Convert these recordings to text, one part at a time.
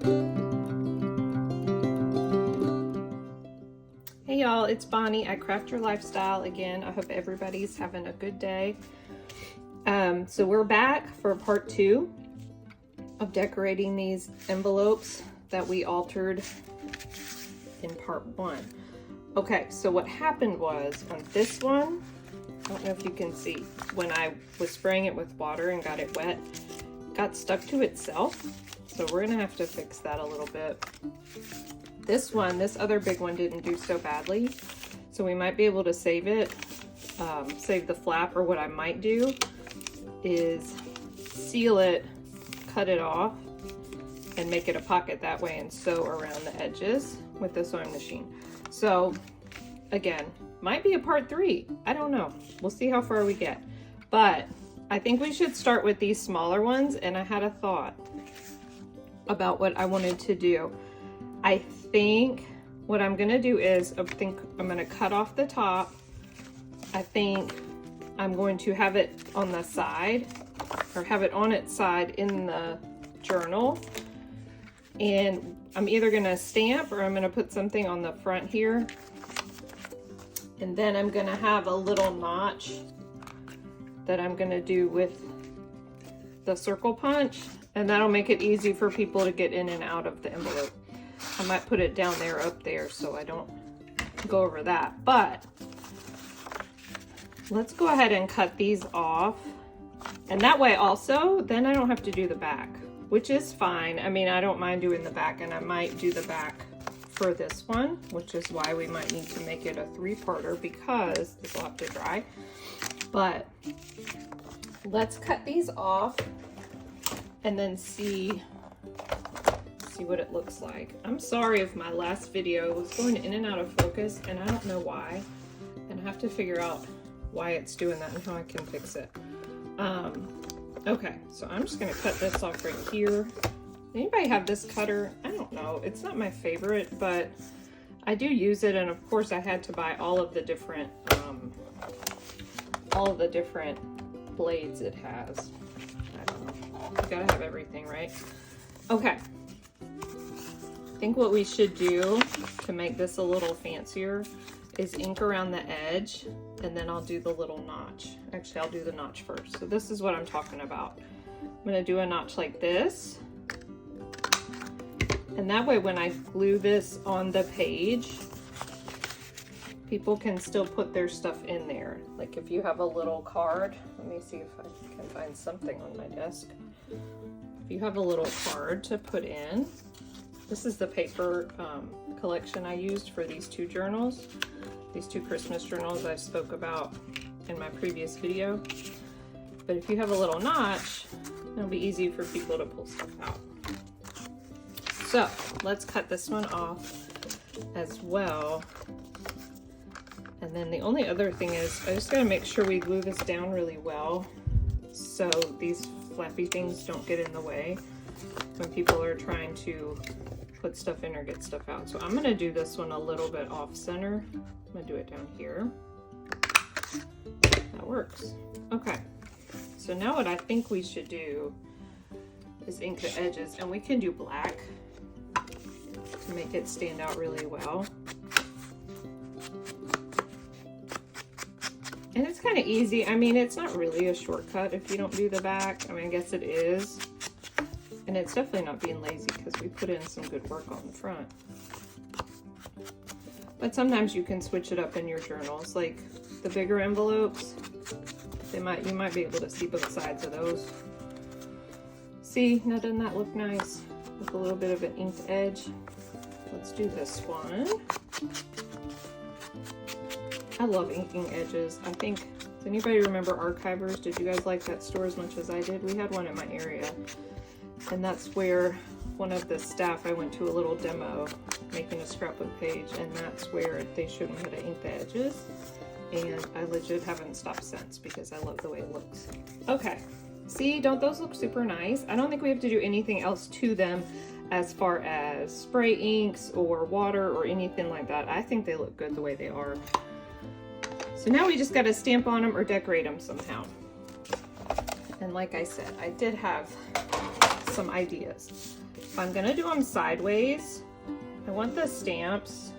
Hey y'all, it's Bonnie at Craft Your Lifestyle again. I hope everybody's having a good day. So we're back for part 2 of decorating these envelopes that we altered in part 1. Okay, so what happened was on this one, I don't know if you can see, when I was spraying it with water and got it wet, it got stuck to itself. So we're gonna have to fix that a little bit. This one, this other big one didn't do so badly, so we might be able to save it, save the flap, or what I might do is seal it, cut it off, and make it a pocket that way and sew around the edges with the sewing machine. So again, might be a part 3, I don't know. We'll see how far we get. But I think we should start with these smaller ones, and I had a thought about what I wanted to do. I think what I'm gonna do is, I think I'm gonna cut off the top. I think I'm going to have it on the side, or have it on its side in the journal. And I'm either gonna stamp or I'm gonna put something on the front here. And then I'm gonna have a little notch that I'm gonna do with the circle punch, and that'll make it easy for people to get in and out of the envelope. I might put it down there, up there, so I don't go over that. But let's go ahead and cut these off. And that way also, then I don't have to do the back, which is fine. I mean, I don't mind doing the back, and I might do the back for this one, which is why we might need to make it a 3-parter, because this will have to dry. But let's cut these off and then see what it looks like. I'm sorry if my last video was going in and out of focus, and I don't know why, and I have to figure out why it's doing that and how I can fix it. Okay, so I'm just gonna cut this off right here. Anybody have this cutter? I don't know, it's not my favorite, but I do use it, and of course I had to buy all of the different blades it has. I don't know, you gotta have everything, right? Okay, I think what we should do to make this a little fancier is ink around the edge, and then I'll do the little notch. Actually, I'll do the notch first. So this is what I'm talking about. I'm gonna do a notch like this. And that way when I glue this on the page, people can still put their stuff in there. Like if you have a little card, let me see if I can find something on my desk. If you have a little card to put in, this is the paper collection I used for these 2 journals, these 2 Christmas journals I spoke about in my previous video. But if you have a little notch, it'll be easy for people to pull stuff out. So let's cut this one off as well. And then the only other thing is, I just gotta make sure we glue this down really well so these flappy things don't get in the way when people are trying to put stuff in or get stuff out. So I'm gonna do this one a little bit off center. I'm gonna do it down here. That works. Okay, so now what I think we should do is ink the edges, and we can do black to make it stand out really well. And it's kind of easy. I mean, it's not really a shortcut if you don't do the back. I mean, I guess it is. And it's definitely not being lazy, because we put in some good work on the front. But sometimes you can switch it up in your journals. Like the bigger envelopes, you might be able to see both sides of those. See, now doesn't that look nice? With a little bit of an inked edge. Let's do this one. I love inking edges. I think, does anybody remember Archivers? Did you guys like that store as much as I did? We had one in my area. And that's where one of the staff, I went to a little demo making a scrapbook page, and that's where they showed me how to ink the edges. And I legit haven't stopped since, because I love the way it looks. Okay, see, don't those look super nice? I don't think we have to do anything else to them as far as spray inks or water or anything like that. I think they look good the way they are. So now we just got to stamp on them or decorate them somehow. And like I said, I did have some ideas. if I'm gonna do them sideways, I want the stamps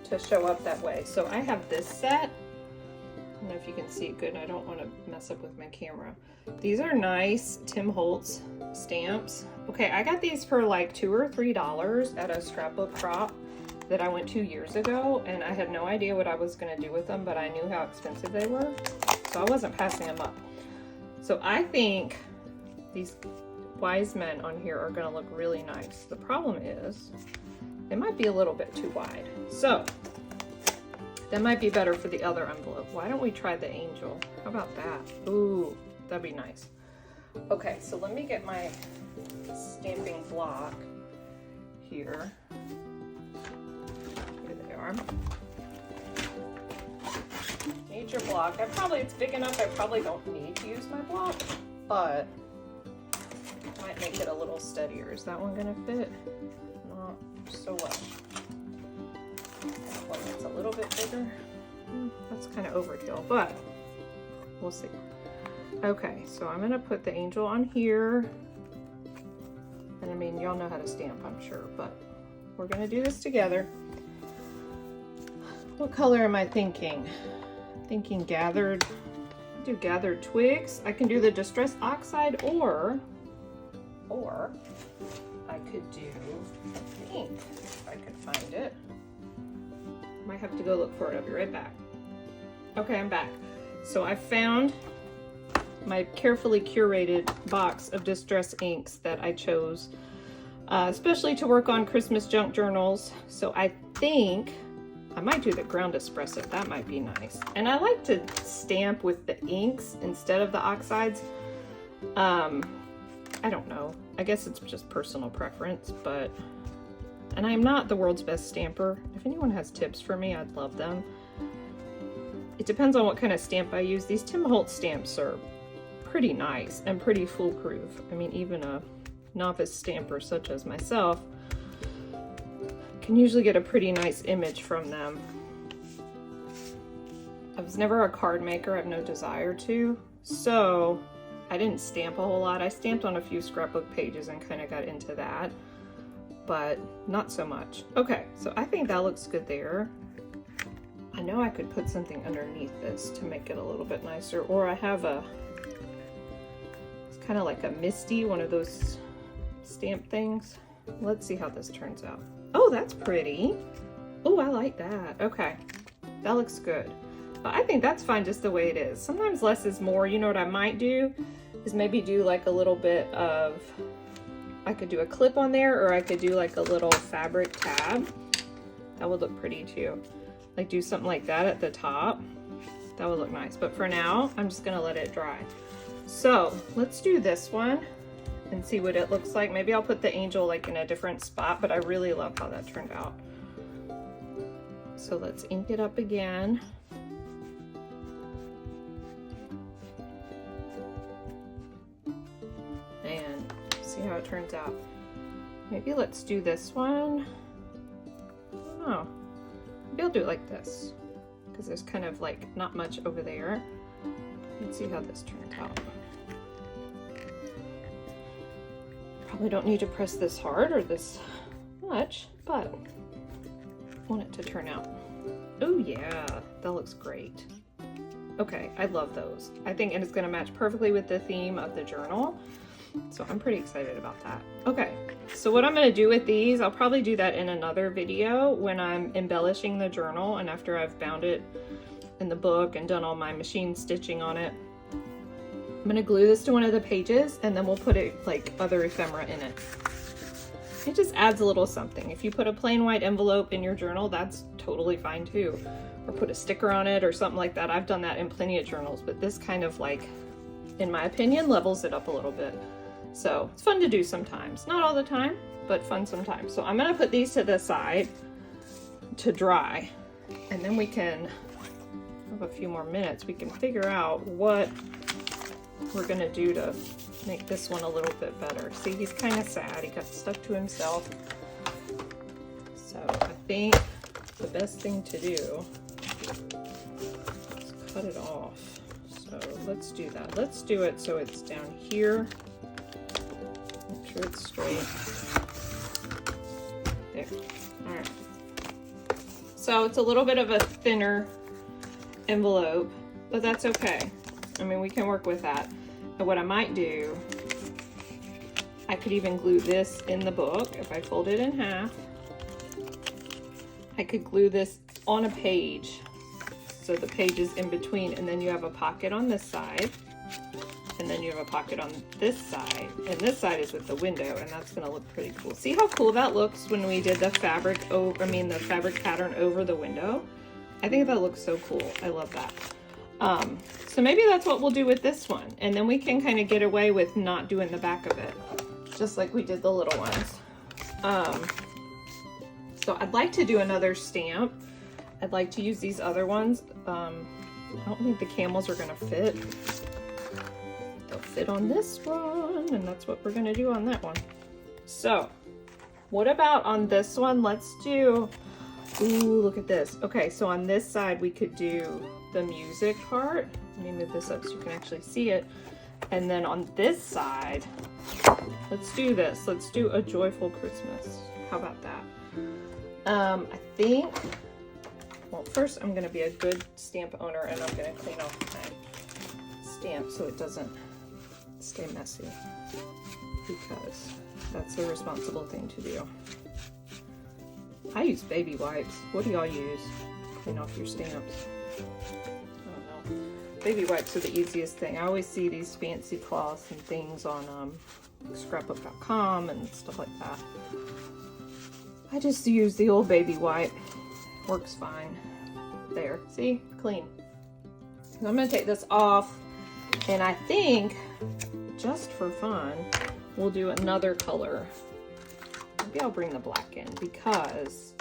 to show up that way. So I have this set. I don't know if you can see it good. I don't want to mess up with my camera. These are nice Tim Holtz stamps. Okay, I got these for like $2 or $3 at a scrapbook crop that I went 2 years ago, and I had no idea what I was going to do with them, but I knew how expensive they were, so I wasn't passing them up. So I think these wise men on here are going to look really nice. The problem is they might be a little bit too wide, so that might be better for the other envelope. Why don't we try the angel? How about that? Ooh, that'd be nice. Okay, so let me get my stamping block here. Here they are. Need your block. It's big enough, I probably don't need to use my block, but it might make it a little steadier. Is that one gonna fit? Not so well. That one that's a little bit bigger. That's kind of overkill, but we'll see. Okay, so I'm gonna put the angel on here. And I mean, y'all know how to stamp, I'm sure, but we're gonna do this together. What color am I thinking? Thinking gathered, do gathered twigs. I can do the distress oxide, or I could do pink if I could find it. Might have to go look for it. I'll be right back. Okay, I'm back. So I found my carefully curated box of distress inks that I chose, especially to work on Christmas junk journals. So I think I might do the ground espresso. That might be nice. And I like to stamp with the inks instead of the oxides. I don't know. I guess it's just personal preference, but, and I'm not the world's best stamper. If anyone has tips for me, I'd love them. It depends on what kind of stamp I use. These Tim Holtz stamps are pretty nice and pretty foolproof. I mean, even a novice stamper such as myself can usually get a pretty nice image from them. I was never a card maker. I have no desire to, so I didn't stamp a whole lot. I stamped on a few scrapbook pages and kind of got into that, but not so much. Okay, so I think that looks good there. I know I could put something underneath this to make it a little bit nicer, or I have it's kind of like a misty, one of those stamp things. Let's see how this turns out. Oh, that's pretty. Oh, I like that. Okay, that looks good. But I think that's fine just the way it is. Sometimes less is more. You know what I might do is maybe do like a little bit of, I could do a clip on there, or I could do like a little fabric tab. That would look pretty too. Like do something like that at the top. That would look nice. But for now, I'm just gonna let it dry. So let's do this one and see what it looks like. Maybe I'll put the angel like in a different spot, but I really love how that turned out. So let's ink it up again. And see how it turns out. Maybe let's do this one. Oh, maybe I'll do it like this, because there's kind of like not much over there. Let's see how this turns out. Probably don't need to press this hard or this much, but I want it to turn out. Oh yeah, that looks great. Okay, I love those. I think it's gonna match perfectly with the theme of the journal. So I'm pretty excited about that. Okay, so what I'm gonna do with these, I'll probably do that in another video when I'm embellishing the journal and after I've bound it in the book and done all my machine stitching on it. I'm gonna glue this to one of the pages and then we'll put it like other ephemera in it. It just adds a little something. If you put a plain white envelope in your journal, that's totally fine too. Or put a sticker on it or something like that. I've done that in plenty of journals, but this kind of like, in my opinion, levels it up a little bit. So it's fun to do sometimes. Not all the time, but fun sometimes. So I'm gonna put these to the side to dry, and then we can have a few more minutes. We can figure out what we're gonna do to make this one a little bit better. See, he's kind of sad. He got stuck to himself. So I think the best thing to do is cut it off. So let's do that. Let's do it so it's down here. Make sure it's straight. All right. So it's a little bit of a thinner envelope, but that's okay. I mean, we can work with that. And what I might do, I could even glue this in the book. If I fold it in half, I could glue this on a page. So the page is in between, and then you have a pocket on this side, and then you have a pocket on this side, and this side is with the window, and that's gonna look pretty cool. See how cool that looks when we did the fabric over, the fabric pattern over the window? I think that looks so cool. I love that. So maybe that's what we'll do with this one, and then we can kind of get away with not doing the back of it, just like we did the little ones. So I'd like to do another stamp. I'd like to use these other ones. I don't think the camels are gonna fit. They'll fit on this one, and that's what we're gonna do on that one. So what about on this one? Let's do, ooh, look at this. Okay, so on this side, we could do the music part. Let me move this up so you can actually see it. And then on this side, let's do this. Let's do a joyful Christmas. How about that? I think, well, first I'm gonna be a good stamp owner, and I'm gonna clean off my stamp so it doesn't stay messy, because that's a responsible thing to do. I use baby wipes. What do y'all use? Clean off your stamps. I don't know. Baby wipes are the easiest thing. I always see these fancy cloths and things on scrapbook.com and stuff like that. I just use the old baby wipe. Works fine. There, see? Clean. So I'm gonna take this off, and I think, just for fun, we'll do another color. Maybe I'll bring the black in, because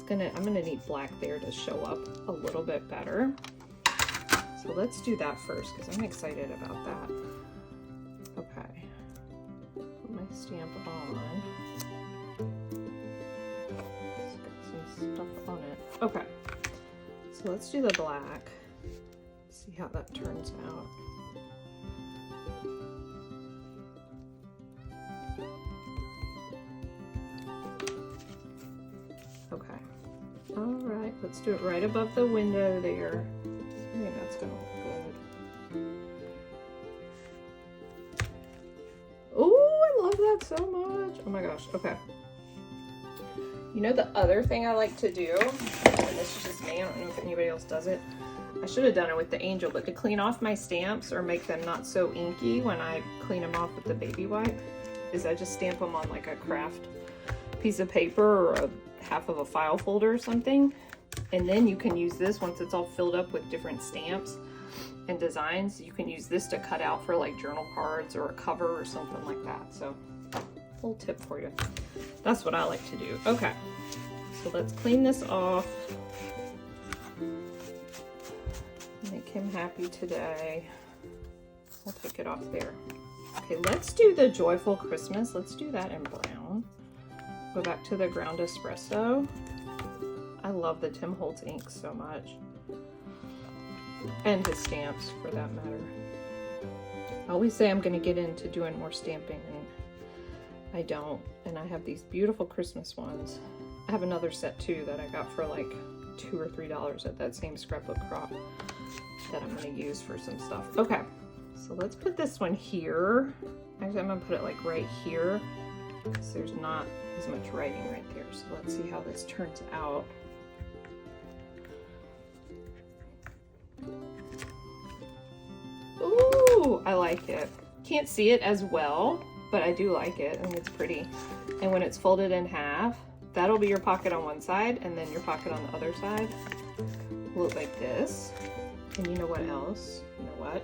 I'm gonna need black there to show up a little bit better. So let's do that first, because I'm excited about that. Okay. Put my stamp on. It's got some stuff on it. Okay. So let's do the black. See how that turns out. Okay. All right, let's do it right above the window there. I think that's gonna look good. Oh, I love that so much. Oh my gosh, okay. You know the other thing I like to do, and this is just me, I don't know if anybody else does it. I should have done it with the angel, but to clean off my stamps or make them not so inky when I clean them off with the baby wipe, is I just stamp them on like a craft piece of paper or a half of a file folder or something. And then you can use this once it's all filled up with different stamps and designs. You can use this to cut out for like journal cards or a cover or something like that. So, little tip for you. That's what I like to do. Okay, so let's clean this off. Make him happy today. I'll take it off there. Okay, let's do the Joyful Christmas. Let's do that in brown. Go back to the ground espresso. I love the Tim Holtz ink so much. And his stamps, for that matter. I always say I'm gonna get into doing more stamping, and I don't. And I have these beautiful Christmas ones. I have another set too that I got for like $2 or $3 at that same scrapbook crop that I'm gonna use for some stuff. Okay, so let's put this one here. Actually, I'm gonna put it like right here, because there's not as much writing right there. So let's see how this turns out. Ooh, I like it. Can't see it as well, but I do like it. I think it's pretty. And when it's folded in half, that'll be your pocket on one side, and then your pocket on the other side. Look like this. And you know what else? You know what?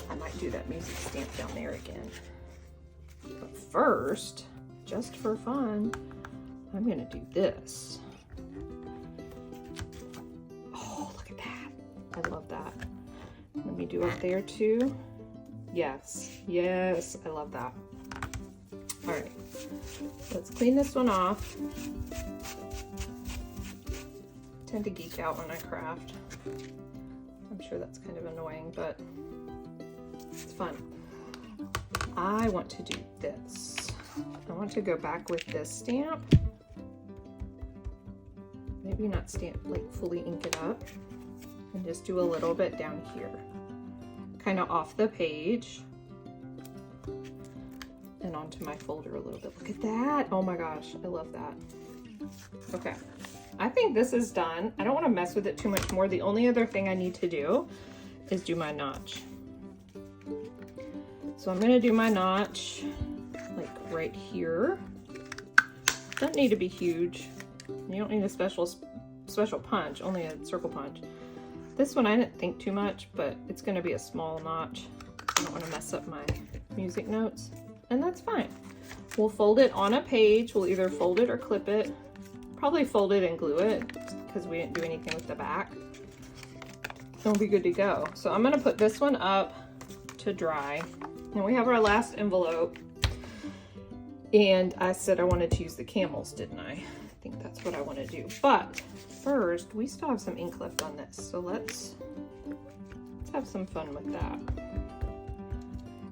I might do that music stamp down there again. But first, just for fun, I'm gonna do this. Oh, look at that. I love that. Let me do it there too. Yes, yes, I love that. All right, let's clean this one off. I tend to geek out when I craft. I'm sure that's kind of annoying, but it's fun. I want to do this. I want to go back with this stamp. Maybe not stamp, like fully ink it up. And just do a little bit down here. Kind of off the page. And onto my folder a little bit. Look at that. Oh my gosh, I love that. Okay, I think this is done. I don't want to mess with it too much more. The only other thing I need to do is do my notch. So I'm going to do my notch like right here. Doesn't need to be huge. You don't need a special punch, only a circle punch. This one I didn't think too much, but it's going to be a small notch. I don't want to mess up my music notes, and that's fine. We'll fold it on a page. We'll either fold it or clip it. Probably fold it and glue it because we didn't do anything with the back. It'll be good to go. So I'm going to put this one up to dry. And we have our last envelope. And I said I wanted to use the camels, didn't I? I think that's what I want to do. But first, we still have some ink left on this. So let's have some fun with that.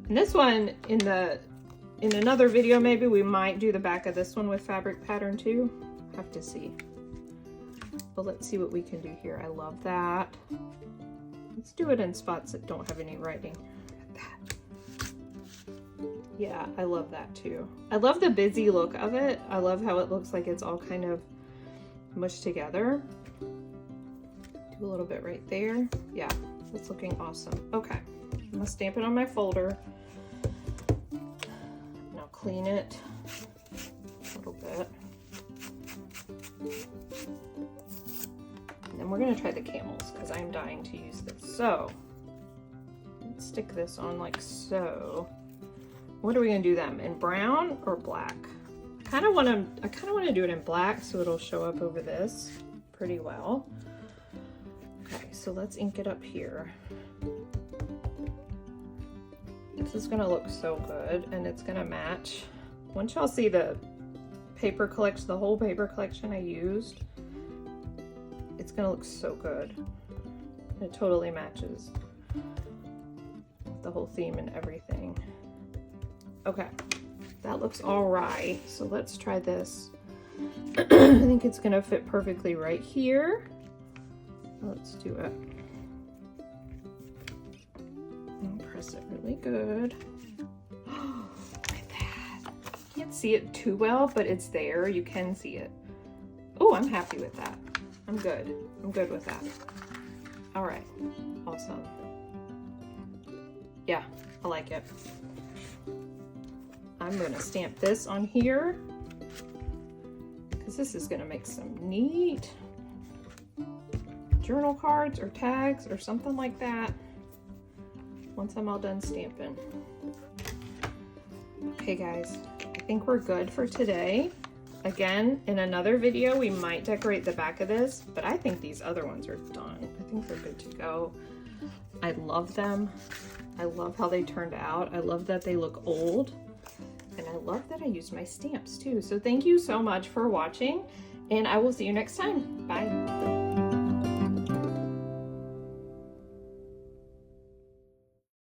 And this one, in another video maybe, we might do the back of this one with fabric pattern too. Have to see. But let's see what we can do here. I love that. Let's do it in spots that don't have any writing. Look at that. Yeah, I love that too. I love the busy look of it. I love how it looks like it's all kind of mushed together. Do a little bit right there. Yeah, it's looking awesome. Okay, I'm gonna stamp it on my folder. Now clean it a little bit. And then we're gonna try the camels because I'm dying to use this. So let's stick this on like so. What are we gonna do them in, brown or black? I kind of want to do it in black so it'll show up over this pretty well. Okay, so let's ink it up here. This is gonna look so good, and it's gonna match. Once y'all see the paper collection, the whole paper collection I used, it's gonna look so good. It totally matches the whole theme and everything. Okay, that looks all right. So let's try this. I think it's gonna fit perfectly right here. Let's do it. And press it really good. Look at that. Can't see it too well, but it's there. You can see it. Oh, I'm happy with that. I'm good. I'm good with that. All right, awesome. Yeah, I like it. I'm gonna stamp this on here because this is gonna make some neat journal cards or tags or something like that once I'm all done stamping. Okay guys, I think we're good for today. Again, in another video, we might decorate the back of this, but I think these other ones are done. I think they're good to go. I love them. I love how they turned out. I love that they look old. And I love that I used my stamps too. So thank you so much for watching, and I will see you next time. Bye.